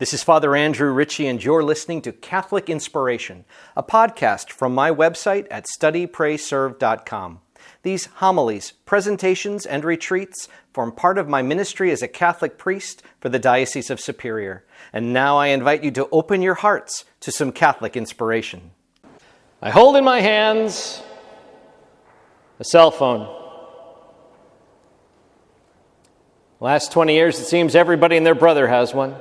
This is Father Andrew Ritchie, and you're listening to Catholic Inspiration, a podcast from my website at studyprayserve.com. These homilies, presentations, and retreats form part of my ministry as a Catholic priest for the Diocese of Superior. And now I invite you to open your hearts to some Catholic inspiration. I hold in my hands a cell phone. Last 20 years, it seems everybody and their brother has one.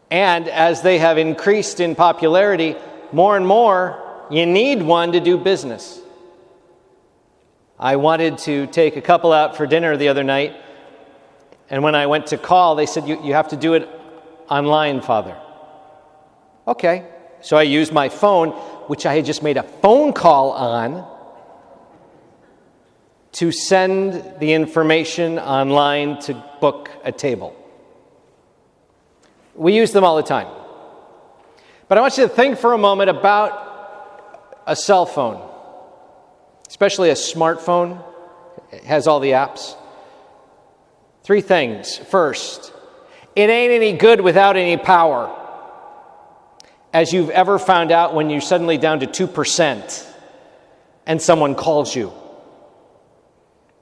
And as they have increased in popularity, more and more, you need one to do business. I wanted to take a couple out for dinner the other night, and when I went to call, they said, you have to do it online, Father. Okay, so I used my phone, which I had just made a phone call on, to send the information online to book a table. We use them all the time. But I want you to think for a moment about a cell phone, especially a smartphone. It has all the apps. 3 things. First, it ain't any good without any power. As you've ever found out when you're suddenly down to 2% and someone calls you.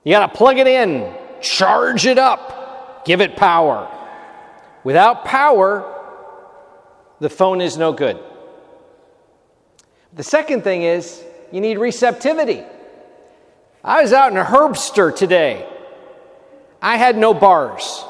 You got to plug it in, charge it up, give it power. Without power, the phone is no good. The second thing is, you need receptivity. I was out in a Herbster today. I had no bars.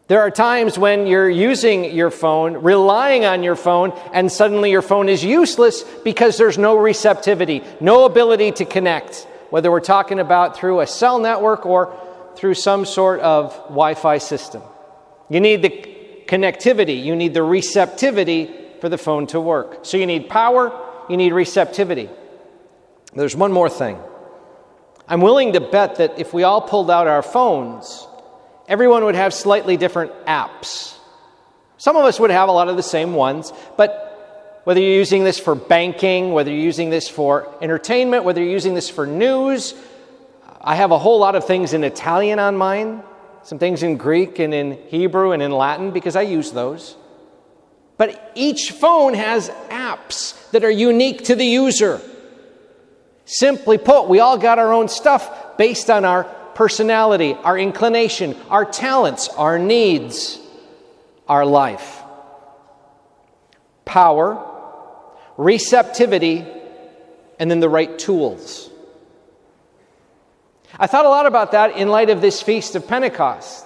There are times when you're using your phone, relying on your phone, and suddenly your phone is useless because there's no receptivity, no ability to connect, whether we're talking about through a cell network or through some sort of Wi-Fi system. You need the connectivity, you need the receptivity for the phone to work. So you need power, you need receptivity. There's one more thing. I'm willing to bet that if we all pulled out our phones, everyone would have slightly different apps. Some of us would have a lot of the same ones, but whether you're using this for banking, whether you're using this for entertainment, whether you're using this for news, I have a whole lot of things in Italian on mine, some things in Greek and in Hebrew and in Latin because I use those. But each phone has apps that are unique to the user. Simply put, we all got our own stuff based on our personality, our inclination, our talents, our needs, our life. Power, receptivity, and then the right tools. I thought a lot about that in light of this Feast of Pentecost,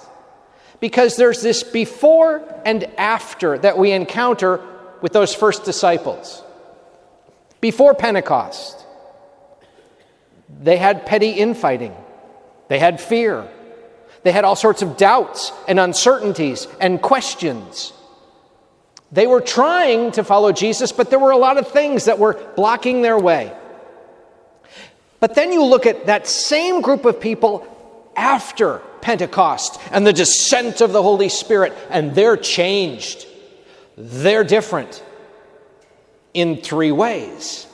because there's this before and after that we encounter with those first disciples. Before Pentecost, they had petty infighting. They had fear. They had all sorts of doubts and uncertainties and questions. They were trying to follow Jesus, but there were a lot of things that were blocking their way. But then you look at that same group of people after Pentecost and the descent of the Holy Spirit, and they're changed. They're different in 3 ways.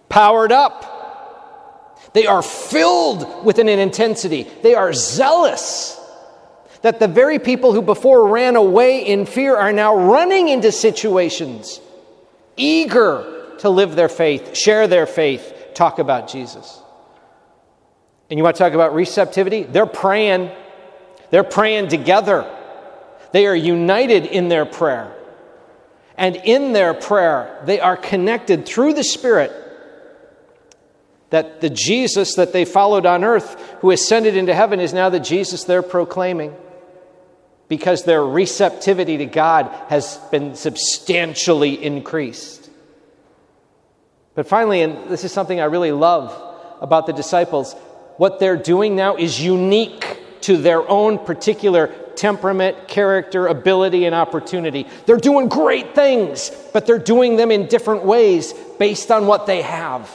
Powered up. They are filled with an intensity. They are zealous. That the very people who before ran away in fear are now running into situations, eager to live their faith, share their faith, talk about Jesus. And you want to talk about receptivity? They're praying. They're praying together. They are united in their prayer. And in their prayer, they are connected through the Spirit that the Jesus that they followed on earth, who ascended into heaven, is now the Jesus they're proclaiming. Because their receptivity to God has been substantially increased. But finally, and this is something I really love about the disciples, what they're doing now is unique to their own particular temperament, character, ability, and opportunity. They're doing great things, but they're doing them in different ways based on what they have.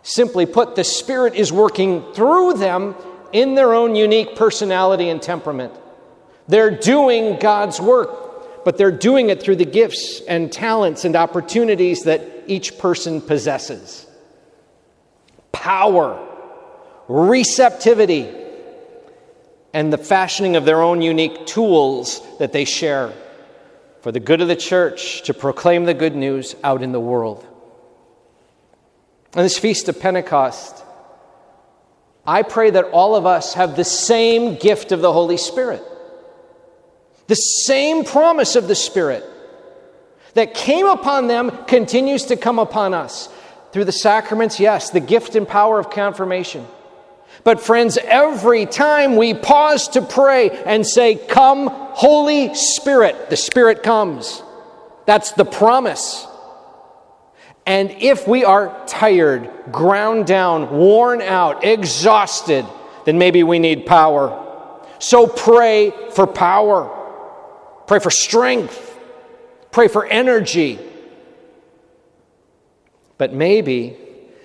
Simply put, the Spirit is working through them in their own unique personality and temperament. They're doing God's work, but they're doing it through the gifts and talents and opportunities that each person possesses. Power, receptivity, and the fashioning of their own unique tools that they share for the good of the church to proclaim the good news out in the world. On this Feast of Pentecost, I pray that all of us have the same gift of the Holy Spirit, the same promise of the Spirit that came upon them continues to come upon us. Through the sacraments, yes, the gift and power of confirmation. But friends, every time we pause to pray and say, "Come, Holy Spirit," the Spirit comes. That's the promise. And if we are tired, ground down, worn out, exhausted, then maybe we need power. So pray for power. Pray for strength. Pray for energy. But maybe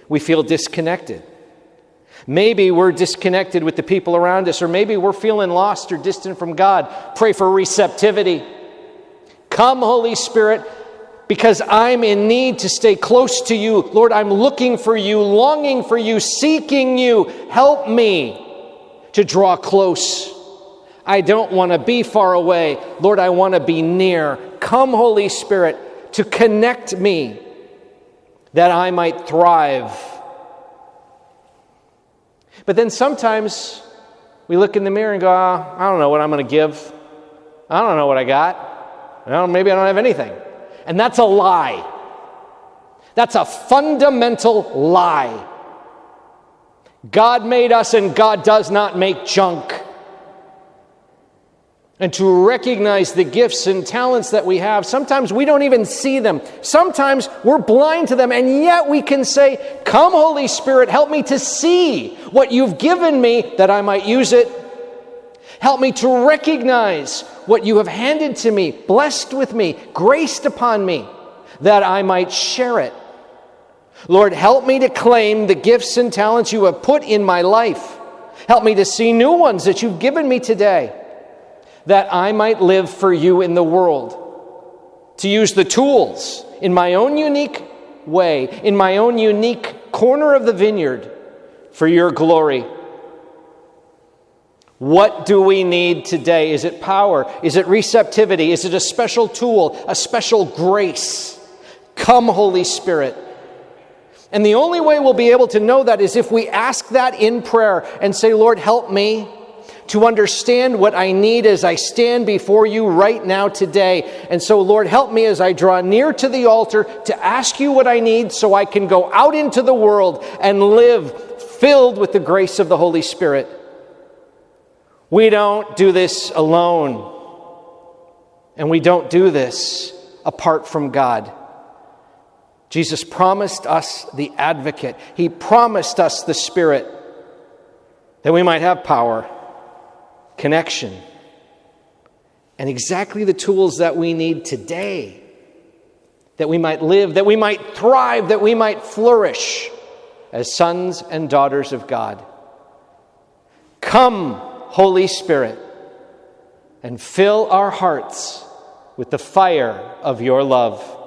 we feel disconnected. Maybe we're disconnected with the people around us, or maybe we're feeling lost or distant from God. Pray for receptivity. Come, Holy Spirit, because I'm in need to stay close to you. Lord, I'm looking for you, longing for you, seeking you. Help me to draw close. I don't want to be far away. Lord, I want to be near. Come, Holy Spirit, to connect me that I might thrive. But then sometimes we look in the mirror and go, I don't know what I'm going to give. I don't know what I got. Maybe I don't have anything. And that's a lie. That's a fundamental lie. God made us and God does not make junk. And to recognize the gifts and talents that we have, sometimes we don't even see them. Sometimes we're blind to them, and yet we can say, "Come, Holy Spirit, help me to see what you've given me that I might use it. Help me to recognize what you have handed to me, blessed with me, graced upon me, that I might share it. Lord, help me to claim the gifts and talents you have put in my life. Help me to see new ones that you've given me today, that I might live for you in the world, to use the tools in my own unique way, in my own unique corner of the vineyard, for your glory." What do we need today? Is it power? Is it receptivity? Is it a special tool, a special grace? Come, Holy Spirit. And the only way we'll be able to know that is if we ask that in prayer and say, "Lord, help me to understand what I need as I stand before you right now today. And so, Lord, help me as I draw near to the altar to ask you what I need so I can go out into the world and live filled with the grace of the Holy Spirit." We don't do this alone. And we don't do this apart from God. Jesus promised us the advocate. He promised us the Spirit that we might have power, connection, and exactly the tools that we need today, that we might live, that we might thrive, that we might flourish as sons and daughters of God. Come, Holy Spirit, and fill our hearts with the fire of your love.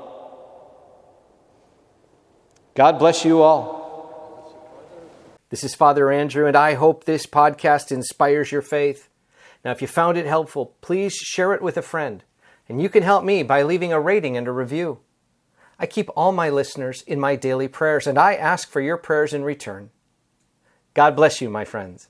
God bless you all. This is Father Andrew, and I hope this podcast inspires your faith. Now, if you found it helpful, please share it with a friend. And you can help me by leaving a rating and a review. I keep all my listeners in my daily prayers, and I ask for your prayers in return. God bless you, my friends.